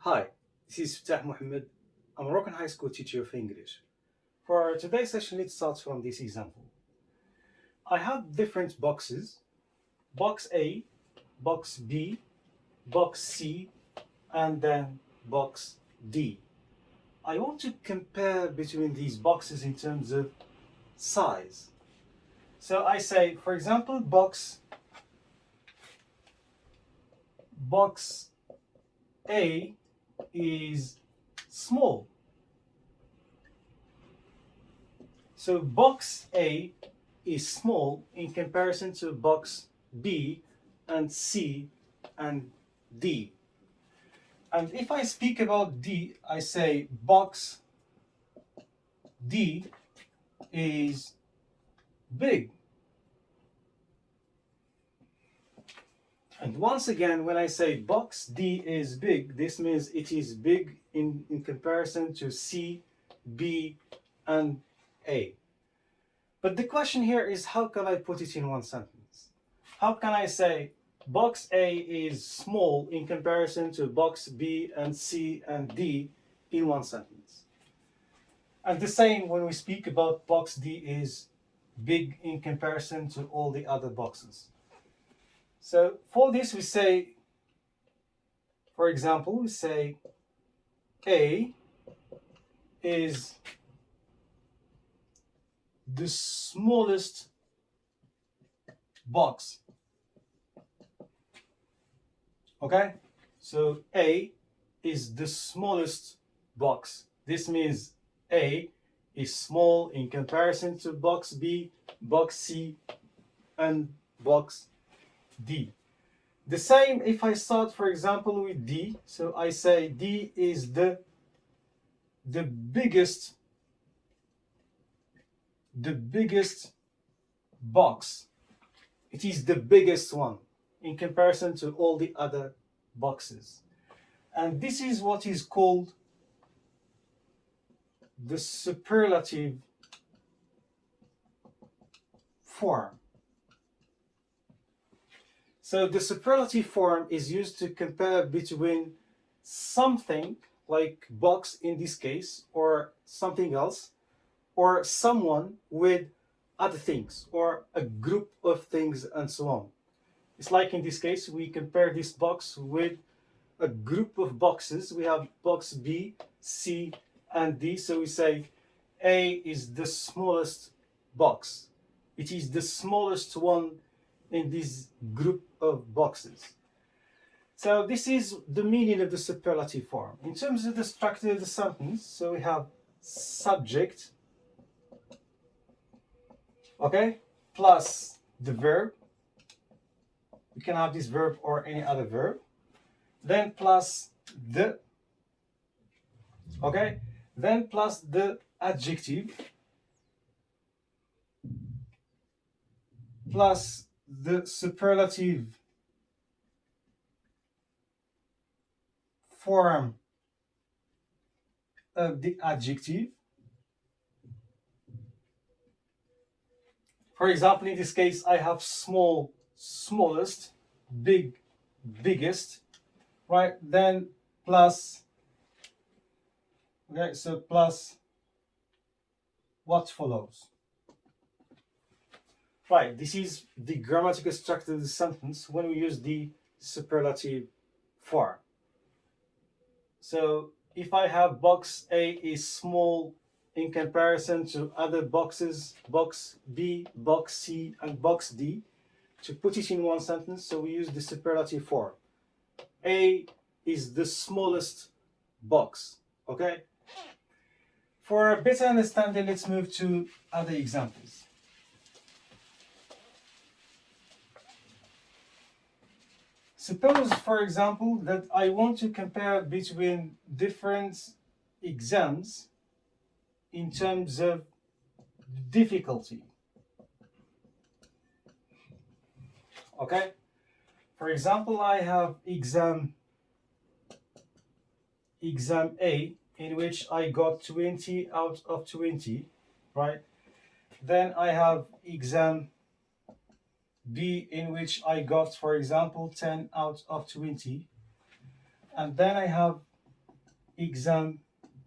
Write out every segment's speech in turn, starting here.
Hi, this is Fatah Mohammed. I'm a Moroccan high school teacher of English. For today's session, let's start from this example. I have different boxes, box A, box B, box C, and then box D. I want to compare between these boxes in terms of size. So I say, for example, box A is small. So box A is small in comparison to box B and C and D. And if I speak about D, I say box D is big. And once again, when I say box D is big, this means it is big in comparison to C, B, and A. But the question here is, how can I put it in one sentence? How can I say box A is small in comparison to box B and C and D in one sentence? And the same when we speak about box D is big in comparison to all the other boxes. So for this we say, for example, we say A is the smallest box. Okay? So A is the smallest box. This means A is small in comparison to box B, box C, and box D. The same if I start, for example, with D. So I say D is the biggest box. It is the biggest one in comparison to all the other boxes. And this is what is called the superlative form. So the superlative form is used to compare between something, like box in this case, or something else, or someone with other things, or a group of things, and so on. It's like in this case, we compare this box with a group of boxes. We have box B, C, and D. So we say A is the smallest box. It is the smallest one in this group of boxes. So this is the meaning of the superlative form. In terms of the structure of the sentence, so we have subject, okay, plus the verb. We can have this verb or any other verb. Then plus the, okay, then plus the adjective, plus the superlative form of the adjective. For example, in this case, I have small, smallest, big, biggest, right? Then plus, okay, so plus what follows. Right, this is the grammatical structure of the sentence when we use the superlative form. So if I have box A is small in comparison to other boxes, box B, box C, and box D, to put it in one sentence, so we use the superlative form. A is the smallest box, okay? For a better understanding, let's move to other examples. Suppose, for example, that I want to compare between different exams in terms of difficulty. Okay? For example, I have exam A in which I got 20 out of 20, right? Then I have exam B in which I got, for example, 10 out of 20. And then I have exam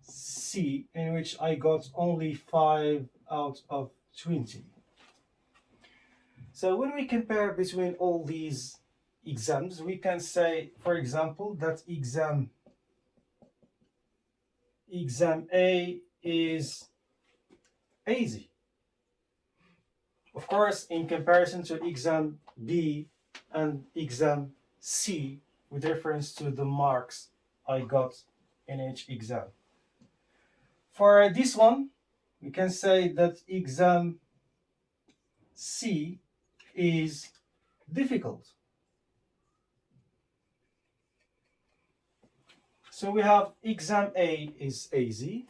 C, in which I got only 5 out of 20. So when we compare between all these exams, we can say, for example, that exam A is easy. Of course, in comparison to exam B and exam C, with reference to the marks I got in each exam. For this one, we can say that exam C is difficult. So we have exam A is easy,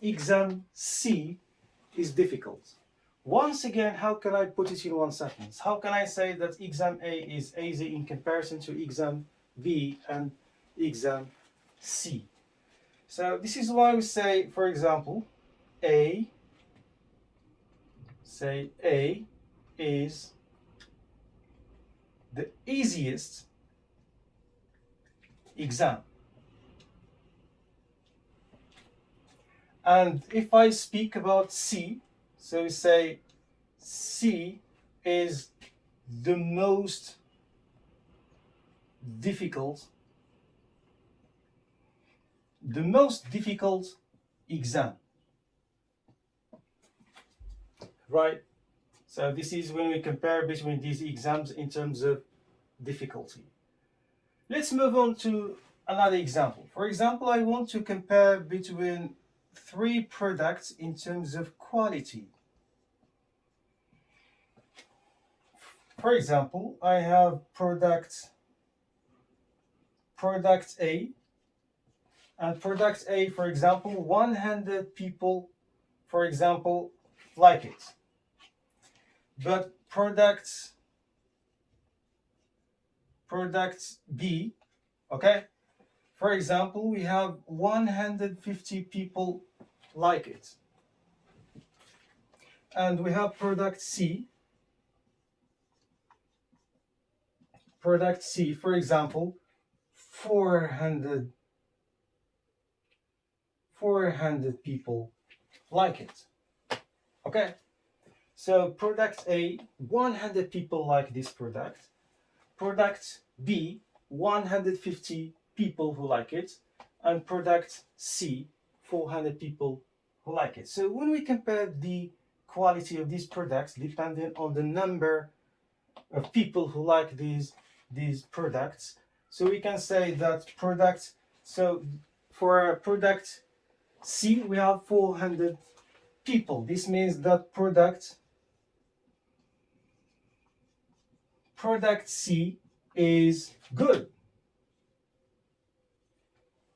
exam C is difficult. Once again, how can I put it in one sentence? How can I say that exam A is easy in comparison to exam B and exam C? So this is why we say, for example, A is the easiest exam. And if I speak about C, so we say C is the most difficult exam. Right? So this is when we compare between these exams in terms of difficulty. Let's move on to another example. For example, I want to compare between 3 products in terms of quality. For example, I have product A, and product A, for example, 100 people, for example, like it. But product B, okay, for example, we have 150 people like it. And we have product C, for example, 400 people like it. Okay, so product A, 100 people like this product. Product B, 150 people who like it. And product C, 400 people who like it. So when we compare the quality of these products depending on the number of people who like these products, so we can say that for product C we have 400 people. This means that product C is good.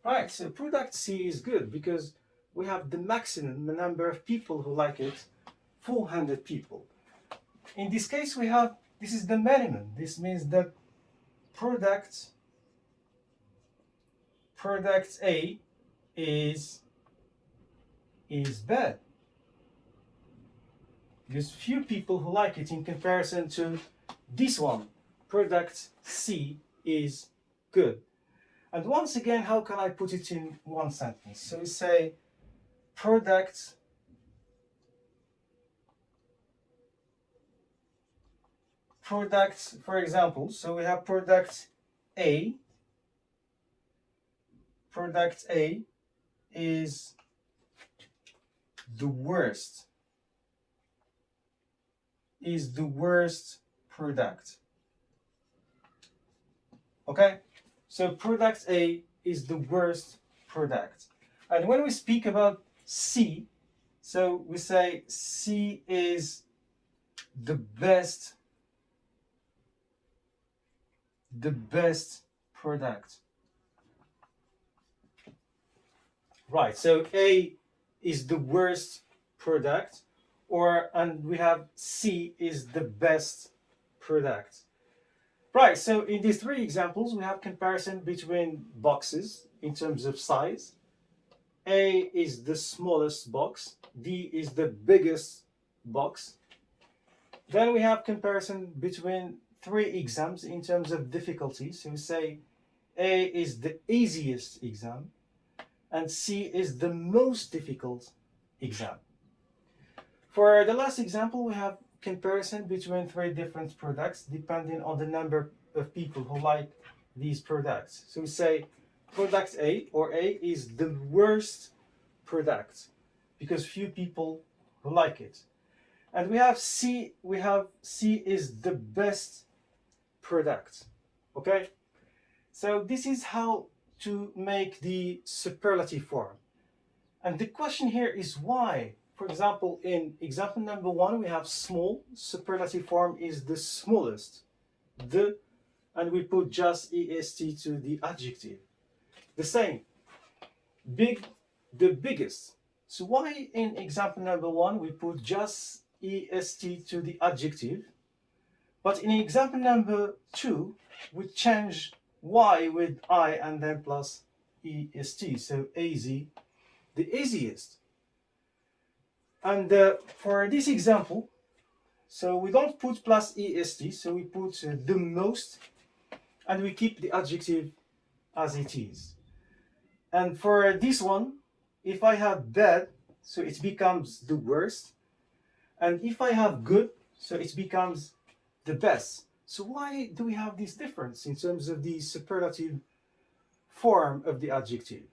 Right, so product C is good because we have the maximum number of people who like it, 400 people. In this case, this is the minimum. This means that product A is bad. There's few people who like it in comparison to this one. Product C is good. And once again, how can I put it in one sentence? So we say product for example, so we have product A is the worst product. Okay, so product A is the worst product. And when we speak about C, so we say C is the best product. Right, so A is the worst product, and we have C is the best product. Right, so in these 3 examples, we have comparison between boxes in terms of size. A is the smallest box, D is the biggest box. Then we have comparison between 3 exams in terms of difficulty. So we say A is the easiest exam, and C is the most difficult exam. For the last example, we have comparison between three different products depending on the number of people who like these products. So we say product A, or A is the worst product because few people like it. And we have C is the best product. Okay? So this is how to make the superlative form. And the question here is why? For example, in example number 1, we have small. Superlative form is the smallest. The, and we put just est to the adjective. The same. Big, the biggest. So why in example number 1 we put just est to the adjective, but in example number 2 we change y with I and then plus est, so easy, the easiest. And for this example, so we don't put plus est, so we put the most, and we keep the adjective as it is. And for this one, if I have bad, so it becomes the worst. And if I have good, so it becomes the best. So why do we have this difference in terms of the superlative form of the adjective?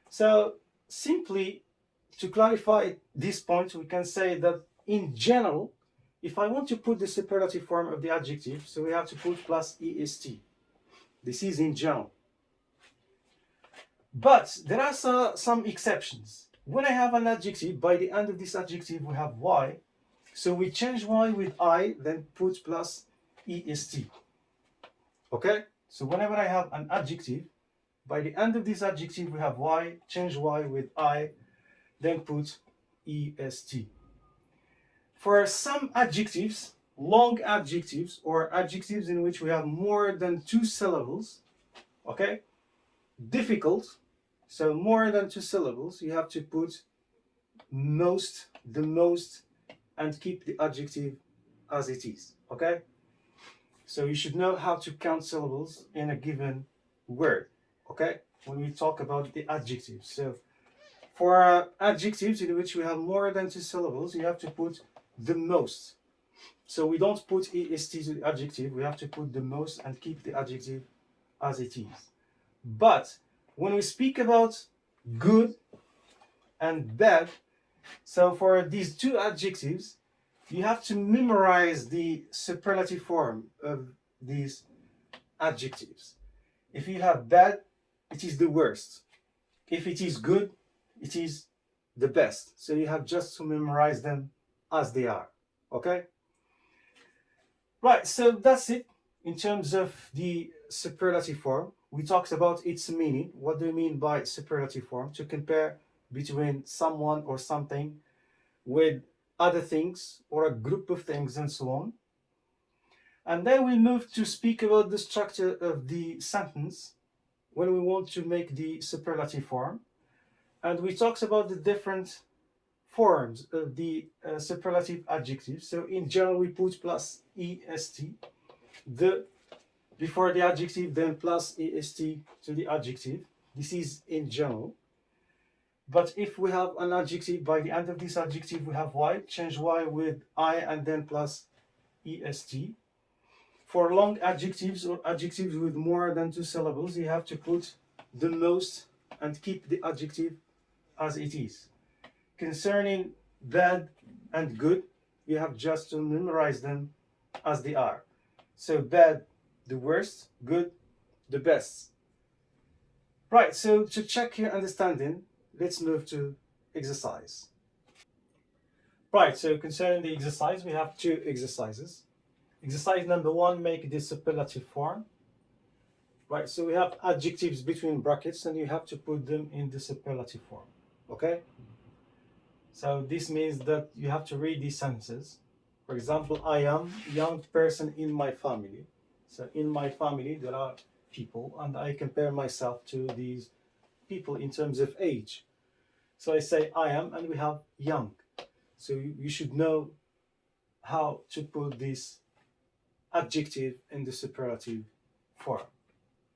So simply to clarify this point, we can say that in general, if I want to put the superlative form of the adjective, so we have to put plus est. This is in general. But there are some exceptions. When I have an adjective, by the end of this adjective we have y, so we change y with I, then put plus est. Okay? So whenever I have an adjective, by the end of this adjective we have y, change y with I, then put est. For some adjectives, long adjectives, or adjectives in which we have more than 2 syllables, okay? Difficult, so more than 2 syllables, you have to put most, the most, and keep the adjective as it is, okay? So you should know how to count syllables in a given word, okay? When we talk about the adjectives. So for adjectives in which we have more than 2 syllables, you have to put the most. So we don't put est to the adjective, we have to put the most and keep the adjective as it is. But when we speak about good and bad, so for these two adjectives, you have to memorize the superlative form of these adjectives. If you have bad, it is the worst. If it is good, it is the best. So you have just to memorize them as they are. Okay? Right, so that's it in terms of the superlative form. We talked about its meaning. What do we mean by superlative form? To compare between someone or something with other things or a group of things and so on. And then we move to speak about the structure of the sentence when we want to make the superlative form. And we talked about the different forms of the superlative adjective. So in general, we put plus est, the before the adjective, then plus est to the adjective. This is in general. But if we have an adjective, by the end of this adjective, we have y, change y with I and then plus est. For long adjectives or adjectives with more than 2 syllables, you have to put the most and keep the adjective as it is. Concerning bad and good, you have just to memorize them as they are. So bad, the worst, good, the best. Right, so to check your understanding, let's move to exercise. Right, so concerning the exercise, we have 2 exercises. Exercise number 1, make the superlative form. Right, so we have adjectives between brackets and you have to put them in the superlative form. Okay? So this means that you have to read these sentences. For example, I am a young person in my family. So in my family, there are people, and I compare myself to these people in terms of age. So I say I am, and we have young. So you should know how to put this adjective in the superlative form.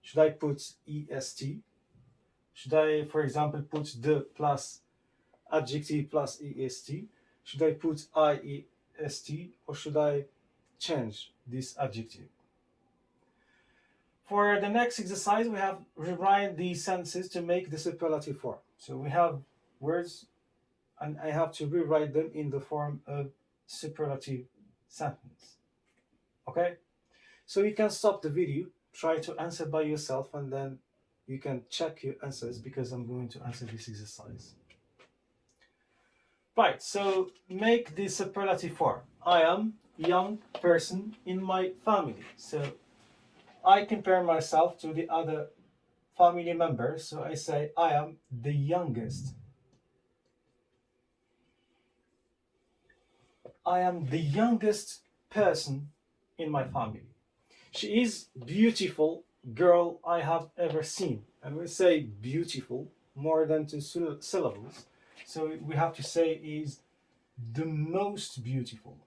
Should I put est? Should I, for example, put the plus adjective plus est? Should I put iest, or should I change this adjective? For the next exercise, we have rewrite the sentences to make the superlative form. So we have words, and I have to rewrite them in the form of superlative sentence. Okay? So you can stop the video, try to answer by yourself, and then you can check your answers because I'm going to answer this exercise. Right, so make the superlative form. I am young person in my family. So I compare myself to the other family members. So I say I am the youngest. I am the youngest person in my family. She is beautiful girl I have ever seen. And we say beautiful more than two syllables. So we have to say is the most beautiful.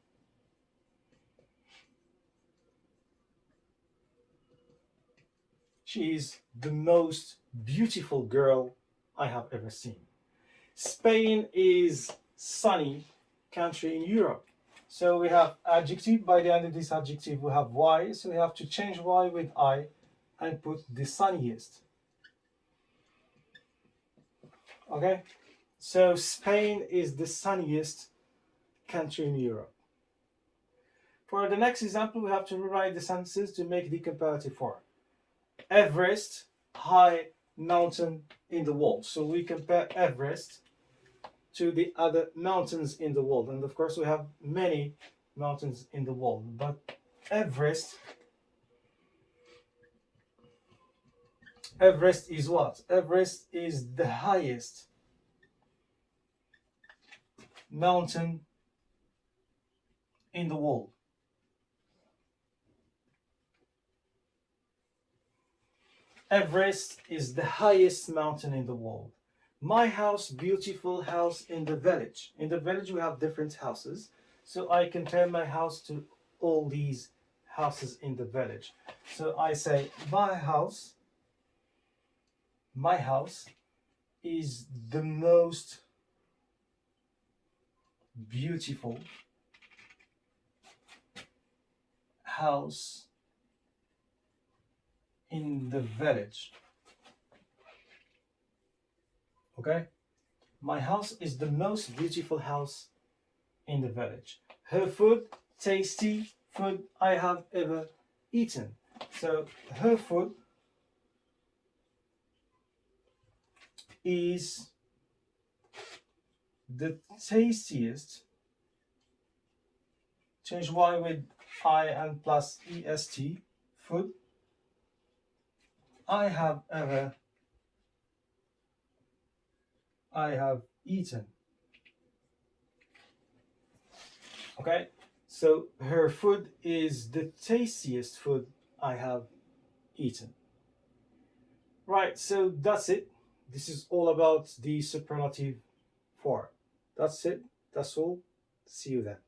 She is the most beautiful girl I have ever seen. Spain is sunny country in Europe. So we have adjective. By the end of this adjective, we have y. So we have to change y with I and put the sunniest. Okay? So Spain is the sunniest country in Europe. For the next example, we have to rewrite the sentences to make the comparative form. Everest, high mountain in the world. So we compare Everest to the other mountains in the world. And of course, we have many mountains in the world. But Everest is what? Everest is the highest mountain in the world. Everest is the highest mountain in the world. My house, beautiful house in the village. In the village, we have different houses. So I compare my house to all these houses in the village. So I say, my house is the most beautiful house in the village. Okay? My house is the most beautiful house in the village. Her food, tasty food I have ever eaten. So her food is the tastiest. Change y with I and plus est, food I have eaten. Okay, so her food is the tastiest food I have eaten. Right, so that's it. This is all about the superlative form. That's it. That's all. See you then.